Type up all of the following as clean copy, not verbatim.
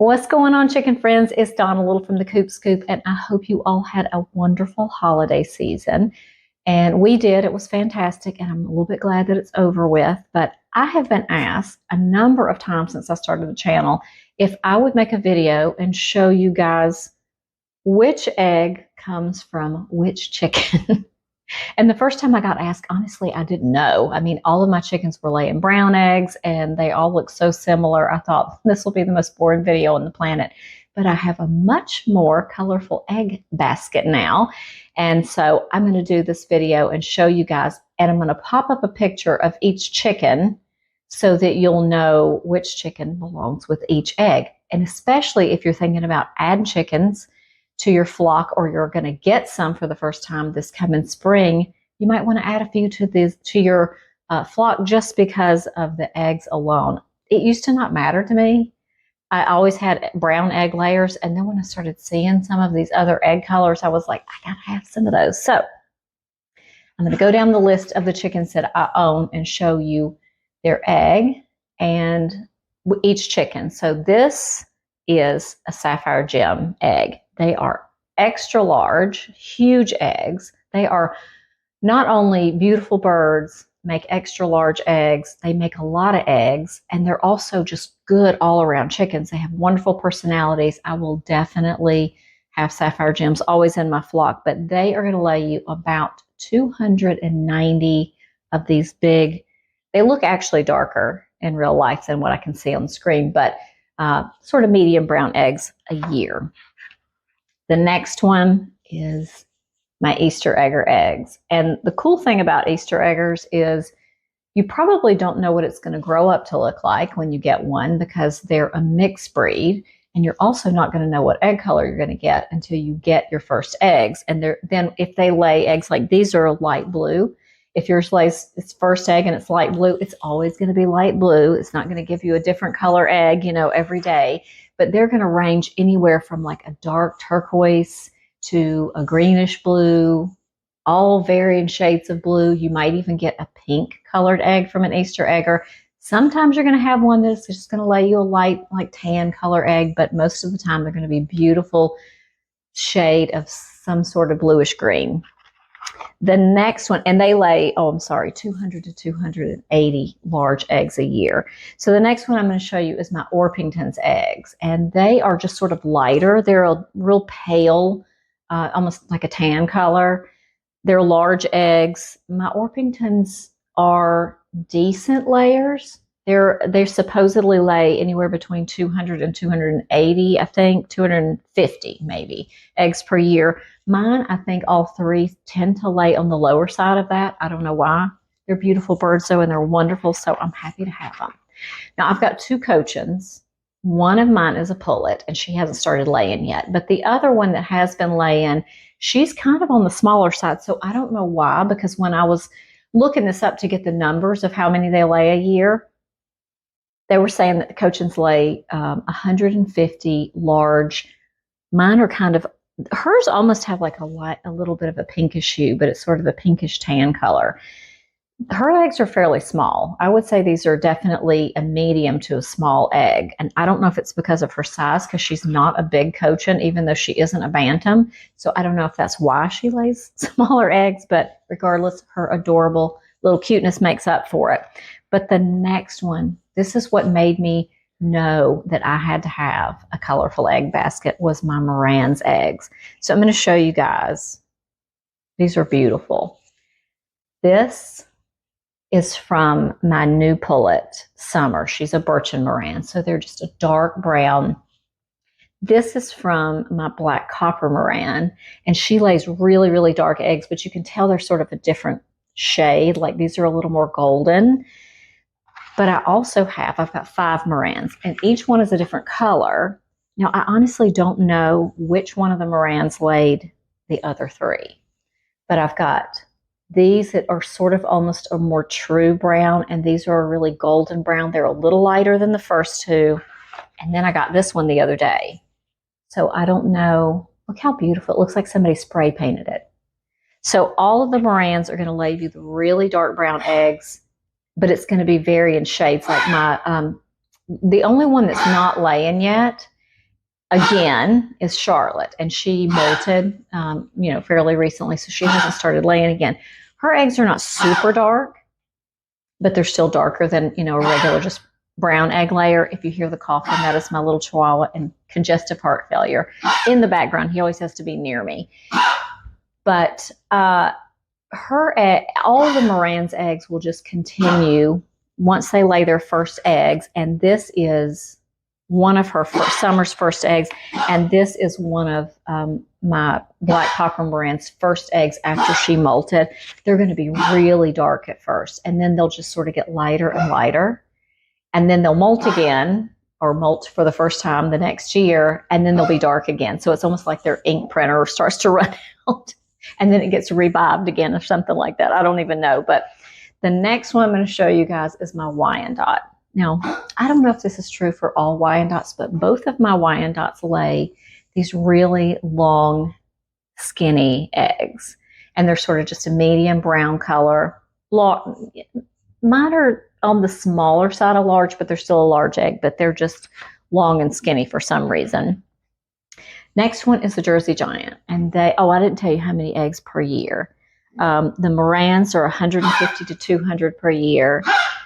What's going on, chicken friends? It's Donna Little from the Coop Scoop, and I hope you all had a wonderful holiday season. And we did. It was fantastic, and I'm a little bit glad that it's over with. But I have been asked a number of times since I started the channel if I would make a video and show you guys which egg comes from which chicken. And the first time I got asked, honestly, I didn't know. I mean, all of my chickens were laying brown eggs and they all look so similar. I thought this will be the most boring video on the planet. But I have a much more colorful egg basket now. And so I'm going to do this video and show you guys. And I'm going to pop up a picture of each chicken so that you'll know which chicken belongs with each egg. And especially if you're thinking about adding chickens to your flock, or you're going to get some for the first time this coming spring, you might want to add a few to your flock just because of the eggs alone. It used to not matter to me. I always had brown egg layers, and then when I started seeing some of these other egg colors, I was like, I gotta have some of those. So I'm going to go down the list of the chickens that I own and show you their egg and each chicken. So this is a Sapphire Gem egg. They are extra large, huge eggs. They are not only beautiful birds, make extra large eggs, they make a lot of eggs, and they're also just good all around chickens. They have wonderful personalities. I will definitely have Sapphire Gems always in my flock, but they are going to lay you about 290 of these big, they look actually darker in real life than what I can see on the screen, but sort of medium brown eggs a year. The next one is my Easter egger eggs. And the cool thing about Easter eggers is you probably don't know what it's going to grow up to look like when you get one, because they're a mixed breed. And you're also not going to know what egg color you're going to get until you get your first eggs. And then if they lay eggs, like these are light blue. If yours lays its first egg and it's light blue, it's always going to be light blue. It's not going to give you a different color egg, every day. But they're going to range anywhere from like a dark turquoise to a greenish blue, all varying shades of blue. You might even get a pink colored egg from an Easter egger. Sometimes you're going to have one that's just going to lay you a light, like tan color egg, but most of the time they're going to be beautiful shade of some sort of bluish green. The next one, and they lay, 200 to 280 large eggs a year. So the next one I'm going to show you is my Orpington's eggs, and they are just sort of lighter. They're a real pale, almost like a tan color. They're large eggs. My Orpingtons are decent layers. They supposedly lay anywhere between 200 and 280, I think, 250 maybe eggs per year. Mine, I think all three tend to lay on the lower side of that. I don't know why. They're beautiful birds, though, and they're wonderful, so I'm happy to have them. Now, I've got two Cochins. One of mine is a pullet, and she hasn't started laying yet. But the other one that has been laying, she's kind of on the smaller side, so I don't know why, because when I was looking this up to get the numbers of how many they lay a year, they were saying that the Cochins lay 150 large. Mine are kind of, hers almost have like a little bit of a pinkish hue, but it's sort of a pinkish tan color. Her eggs are fairly small. I would say these are definitely a medium to a small egg. And I don't know if it's because of her size, because she's not a big Cochin, even though she isn't a bantam. So I don't know if that's why she lays smaller eggs, but regardless, her adorable little cuteness makes up for it. But the next one, this is what made me know that I had to have a colorful egg basket, was my Moran's eggs. So I'm going to show you guys. These are beautiful. This is from my new pullet, Summer. She's a Birchen Moran, so they're just a dark brown. This is from my black copper Moran, and she lays really, really dark eggs, but you can tell they're sort of a different shade. Like these are a little more golden. But I also I've got 5 Morans, and each one is a different color. Now, I honestly don't know which one of the Morans laid the other 3, but I've got these that are sort of almost a more true brown, and these are a really golden brown. They're a little lighter than the first 2. And then I got this one the other day. So I don't know. Look how beautiful. It looks like somebody spray painted it. So all of the Morans are going to lay you the really dark brown eggs, but it's going to be varying shades. Like the only one that's not laying yet again is Charlotte, and she molted, fairly recently, so she hasn't started laying again. Her eggs are not super dark, but they're still darker than, a regular just brown egg layer. If you hear the coughing, that is my little Chihuahua and congestive heart failure in the background. He always has to be near me. But her egg, all the Moran's eggs will just continue once they lay their first eggs, and this is one of her Summer's first eggs, and this is one of my Black Copper Moran's first eggs after she molted. They're going to be really dark at first, and then they'll just sort of get lighter and lighter, and then they'll molt again, or molt for the first time the next year, and then they'll be dark again. So it's almost like their ink printer starts to run out, and then it gets revived again or something like that. I don't even know. But the next one I'm going to show you guys is my Wyandotte. Now, I don't know if this is true for all Wyandottes, but both of my Wyandottes lay these really long, skinny eggs. And they're sort of just a medium brown color. Mine are on the smaller side of large, but they're still a large egg, but they're just long and skinny for some reason. Next one is the Jersey Giant. And I didn't tell you how many eggs per year. The Morans are 150 to 200 per year,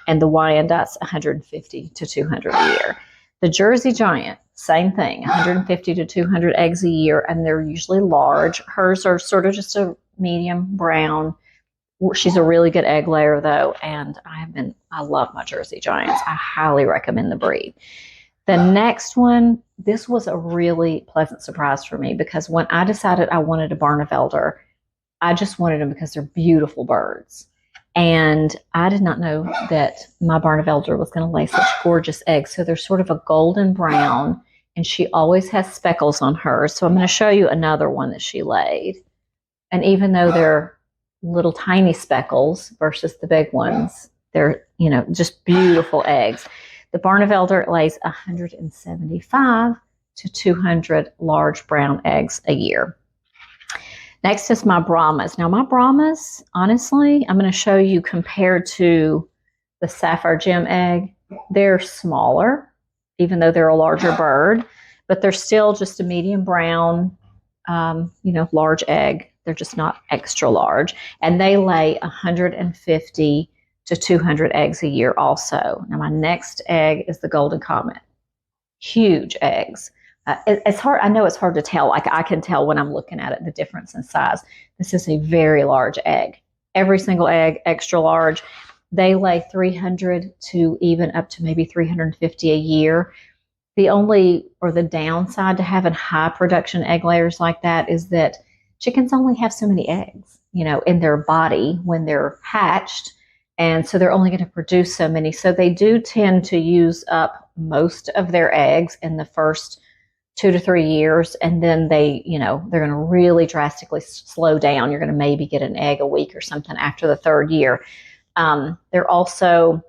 and the Wyandottes 150 to 200 a year. The Jersey Giant, same thing, 150 to 200 eggs a year, and they're usually large. Hers are sort of just a medium brown. She's a really good egg layer, though, and I love my Jersey Giants. I highly recommend the breed. The next one, this was a really pleasant surprise for me, because when I decided I wanted a Barnevelder, I just wanted them because they're beautiful birds. And I did not know that my Barnevelder was going to lay such gorgeous eggs. So they're sort of a golden brown, and she always has speckles on hers. So I'm going to show you another one that she laid. And even though they're little tiny speckles versus the big ones, they're, just beautiful eggs. The Barnevelder lays 175 to 200 large brown eggs a year. Next is my Brahmas. Now, my Brahmas, honestly, I'm going to show you compared to the Sapphire Gem egg. They're smaller, even though they're a larger bird, but they're still just a medium brown, large egg. They're just not extra large. And they lay 150 to 200 eggs a year also. Now, my next egg is the Golden Comet. Huge eggs. It's hard. I know it's hard to tell. Like, I can tell when I'm looking at it, the difference in size. This is a very large egg. Every single egg, extra large. They lay 300 to even up to maybe 350 a year. The downside to having high production egg layers like that is that chickens only have so many eggs, in their body when they're hatched. And so they're only going to produce so many. So they do tend to use up most of their eggs in the first 2 to 3 years, and then they're going to really drastically slow down. You're going to maybe get an egg a week or something after the third year. They're also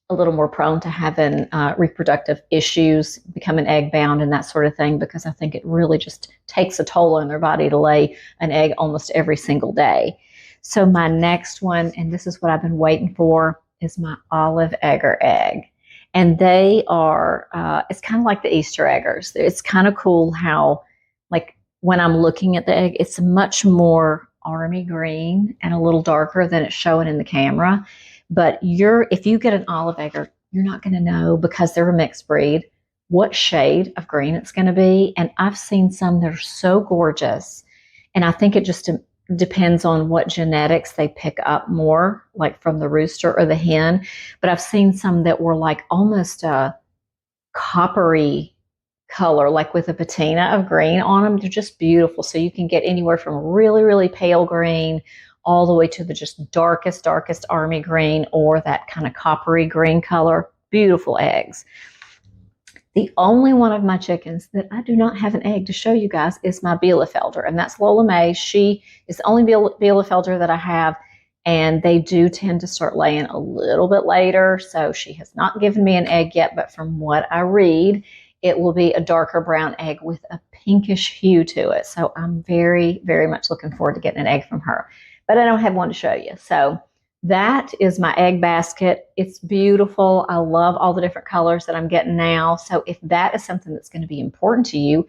a little more prone to having reproductive issues, becoming egg bound and that sort of thing, because I think it really just takes a toll on their body to lay an egg almost every single day. So my next one, and this is what I've been waiting for, is my Olive Egger egg. And they are, it's kind of like the Easter eggers. It's kind of cool how, like, when I'm looking at the egg, it's much more army green and a little darker than it's showing in the camera. But if you get an Olive Egger, you're not going to know, because they're a mixed breed, what shade of green it's going to be. And I've seen some that are so gorgeous. And I think it just depends on what genetics they pick up more, like from the rooster or the hen. But I've seen some that were like almost a coppery color, like with a patina of green on them. They're just beautiful. So you can get anywhere from really, really pale green all the way to the just darkest army green, or that kind of coppery green color. Beautiful eggs. The only one of my chickens that I do not have an egg to show you guys is my Bielefelder, and that's Lola May. She is the only Bielefelder that I have, and they do tend to start laying a little bit later, so she has not given me an egg yet, but from what I read, it will be a darker brown egg with a pinkish hue to it. So I'm very, very much looking forward to getting an egg from her, but I don't have one to show you. So That is my egg basket. It's beautiful. I love all the different colors that I'm getting now. So if that is something that's going to be important to you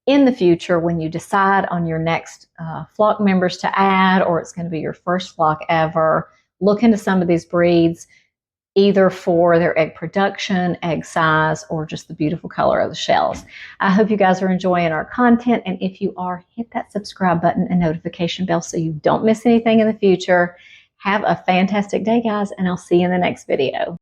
in the future when you decide on your next flock members to add, or it's going to be your first flock ever, look into some of these breeds, either for their egg production, egg size, or just the beautiful color of the shells. I hope you guys are enjoying our content, and if you are, hit that subscribe button and notification bell so you don't miss anything in the future. Have a fantastic day, guys, and I'll see you in the next video.